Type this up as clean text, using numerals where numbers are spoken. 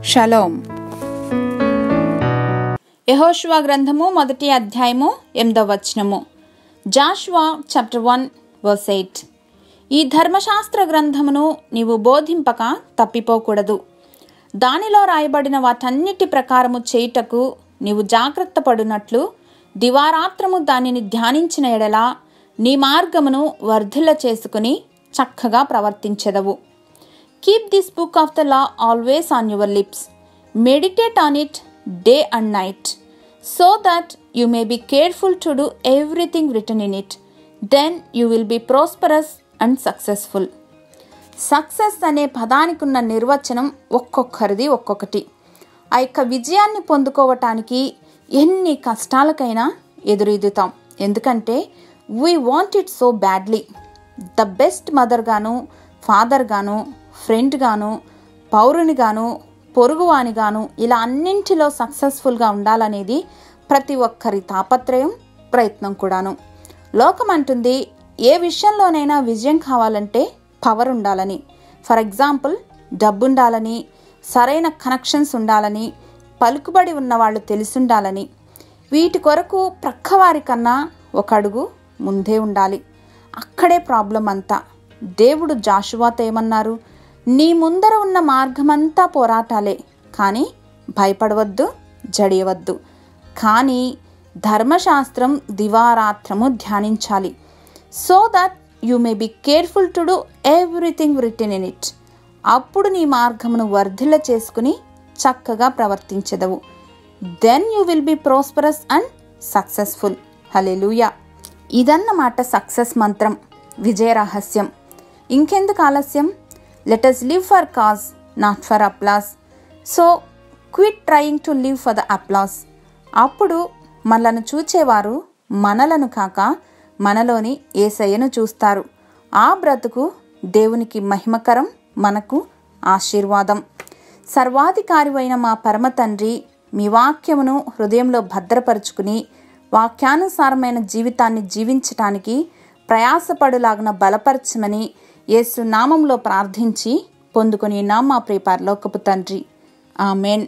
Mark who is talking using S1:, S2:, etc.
S1: Shalom. యెహోషువ గ్రంథము 1వ అధ్యాయము 8వ వచనము. Joshua chapter 1 verse 8. ఈ ధర్మశాస్త్ర గ్రంథమును నీవు బోధింపక తప్పిపోకూడదు. దానిలో రాయబడిన వాటన్నిటి ప్రకారము చేయుటకు నీవు జాగ్రత్త పడునట్లు దివారాత్రము దానిని ధ్యానించిన ఎడల నీ మార్గమును వర్ధిల్ల చేసుకుని చక్కగా ప్రవర్తించెదవు. Keep this book of the law always on your lips. Meditate on it day and night, so that you may be careful to do everything written in it. Then you will be prosperous and successful. Success అనే పదానికి ఉన్న నిర్వచనం ఒక్కొక్కరిది ఒక్కొక్కటి. ఆ యొక్క విజయాన్ని పొందుకోవటానికి ఎన్ని కష్టాలకైనా ఎదురీదుతాం. ఎందుకంటే we want it so badly. The best mother గాను, ఫాదర్ గాను, ఫ్రెండ్ గాను, పౌరుని గాను, పొరుగువాని గాను, ఇలా అన్నింటిలో సక్సెస్ఫుల్గా ఉండాలనేది ప్రతి ఒక్కరి తాపత్రయం, ప్రయత్నం కూడాను. లోకం అంటుంది ఏ విషయంలోనైనా విజయం కావాలంటే పవర్ ఉండాలని. ఫర్ ఎగ్జాంపుల్ డబ్బు ఉండాలని, సరైన కనెక్షన్స్ ఉండాలని, పలుకుబడి ఉన్నవాళ్ళు తెలిసుండాలని. వీటి కొరకు ప్రక్కవారి కన్నా ఒక అడుగు ముందే ఉండాలి. అక్కడే ప్రాబ్లం అంతా. దేవుడు జాషువాతో ఏమన్నారు? నీ ముందర ఉన్న మార్గమంతా పోరాటాలే, కానీ భయపడవద్దు, జడియవద్దు. కానీ ధర్మశాస్త్రం దివారాత్రము ధ్యానించాలి. So that you may be careful to do everything written in it. అప్పుడు నీ మార్గమును వర్ధిల్ల చేసుకుని చక్కగా ప్రవర్తించెదవు. Then you will be prosperous and successful. Hallelujah. ఇదన్నమాట సక్సెస్ మంత్రం, విజయ రహస్యం. ఇంకెందుకు ఆలస్యం? Let us live for cause, not for applause. So, quit trying to live for the applause. అప్పుడు మనలను చూచేవారు మనలను కాక మనలోని యేసయ్యను చూస్తారు. ఆ బ్రతుకు దేవునికి మహిమకరం, మనకు ఆశీర్వాదం. సర్వాధికారివైన మా పరమ తండ్రి, మీ వాక్యమును హృదయంలో భద్రపరుచుకుని వాక్యానుసారమైన జీవితాన్ని జీవించటానికి ప్రయాసపడులాగున బలపరచమని యేసు నామంలో ప్రార్థించి పొందుకొని మా ప్రియ పరలోకపు తండ్రి. ఆమెన్.